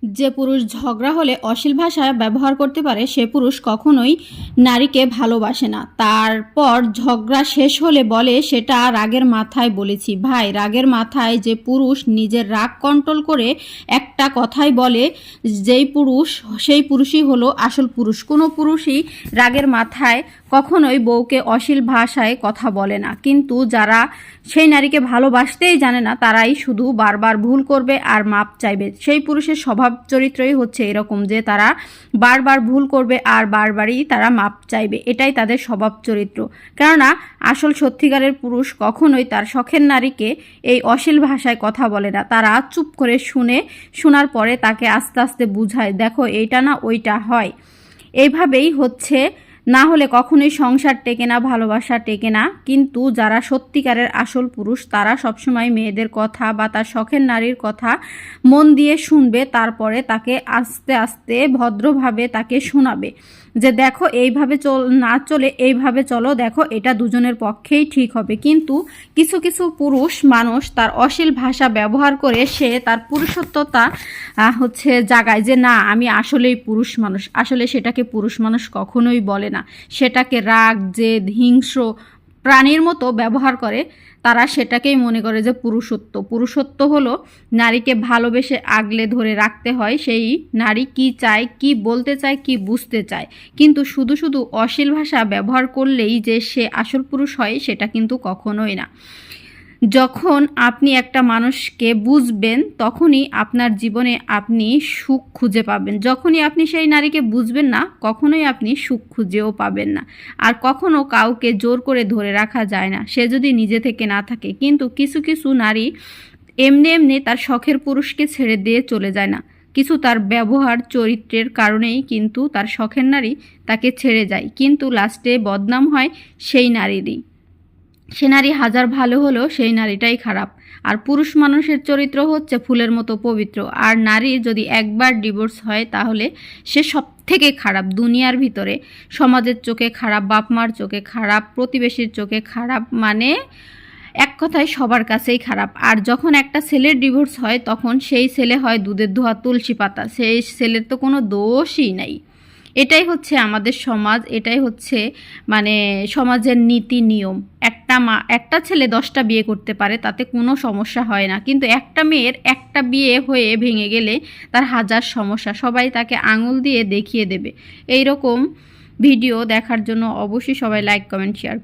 যে পুরুষ ঝগড়া হলে অশ্লীল ভাষা ব্যবহার করতে পারে সে পুরুষ কখনোই নারীকে ভালোবাসে না। তারপর ঝগড়া শেষ হলে বলে সেটা রাগের মাথায় বলেছি। ভাই, রাগের মাথায় যে পুরুষ নিজের রাগ কন্ট্রোল করে একটা কথাই বলে, সেই পুরুষই হলো আসল পুরুষ। কোনো পুরুষই রাগের মাথায় কখনোই বউকে অশ্লীল ভাষায় কথা বলে না। কিন্তু যারা সেই নারীকে ভালোবাসতেই জানে না তারাই শুধু বারবার ভুল করবে আর মাপ চাইবে। সেই পুরুষের স্বভাব চরিত্রই হচ্ছে এরকম যে তারা বারবার ভুল করবে আর বারবারই তারা মাপ চাইবে, এটাই তাদের স্বভাব চরিত্র। কেননা আসল সত্যিকারের পুরুষ কখনোই তার শখের নারীকে এই অশ্লীল ভাষায় কথা বলে না। তারা চুপ করে শোনার পরে তাকে আস্তে আস্তে বুঝায়, দেখো এইটা না ওইটা হয়। এইভাবেই হচ্ছে, না হলে কখনোই সংসার টেকে না, ভালোবাসা টেকে না। কিন্তু যারা সত্যিকারের আসল পুরুষ তারা সবসময় মেয়েদের কথা বা তার শখের নারীর কথা মন দিয়ে শুনবে, তারপরে তাকে আস্তে আস্তে ভদ্রভাবে তাকে শোনাবে যে দেখো এইভাবে না চলে এইভাবে চলো, দেখো এটা দুজনের পক্ষেই ঠিক হবে। কিন্তু কিছু কিছু পুরুষ মানুষ তার অশ্লীল ভাষা ব্যবহার করে সে তার পুরুষত্বতা জাগায় যে না আমি আসলেই পুরুষ মানুষ। আসলে সেটাকে পুরুষ মানুষ কখনোই বলে না, সেটাকে রাগ, জেদ, হিংস্র প্রাণীর মতো ব্যবহার করে। তারা সেটাকেই মনে করে যে পুরুষত্ব হলো নারীকে ভালোবেসে আগলে ধরে রাখতে হয়, সেই নারী কি চায়, কি বলতে চায়, কি বুঝতে চায়। কিন্তু শুধু শুধু অশ্লীল ভাষা ব্যবহার করলেই যে সে আসল পুরুষ হয় সেটা কিন্তু কখনোই না। যখন আপনি একটা মানুষকে বুঝবেন তখনই আপনার জীবনে আপনি সুখ খুঁজে পাবেন। যখনই আপনি সেই নারীকে বুঝবেন না কখনোই আপনি সুখ খুঁজেও পাবেন না। আর কখনো কাউকে জোর করে ধরে রাখা যায় না, সে যদি নিজে থেকে না থাকে। কিন্তু কিছু কিছু নারী এমনি এমনি তার শখের পুরুষকে ছেড়ে দিয়ে চলে যায় না, কিছু তার ব্যবহার চরিত্রের কারণেই কিন্তু তার শখের নারী তাকে ছেড়ে যায়, কিন্তু লাস্টে বদনাম হয় সেই নারীরই। সে নারী হাজার ভালো হলেও সেই নারীটাই খারাপ। আর পুরুষ মানুষের চরিত্র হচ্ছে ফুলের মতো পবিত্র। আর নারী যদি একবার ডিভোর্স হয় তাহলে সে সব থেকে খারাপ দুনিয়ার ভিতরে। সমাজের চোখে খারাপ, বাপ মার চোখে খারাপ, প্রতিবেশীর চোখে খারাপ, মানে এক কথায় সবার কাছেই খারাপ। আর যখন একটা ছেলের ডিভোর্স হয় তখন সেই ছেলে হয় দুধের ধোয়া তুলসী পাতা, সেই ছেলের তো কোনো দোষই নাই। এটাই হচ্ছে আমাদের সমাজ, এটাই হচ্ছে মানে সমাজের নীতি নিয়ম। একটা ছেলে 10টা বিয়ে করতে পারে, তাতে কোনো সমস্যা হয় না। কিন্তু একটা মেয়ের একটা বিয়ে হয়ে ভেঙে গেলে তার হাজার সমস্যা, সবাই তাকে আঙুল দিয়ে দেখিয়ে দেবে। এই রকম ভিডিও দেখার জন্য অবশ্যই সবাই লাইক, কমেন্ট, শেয়ার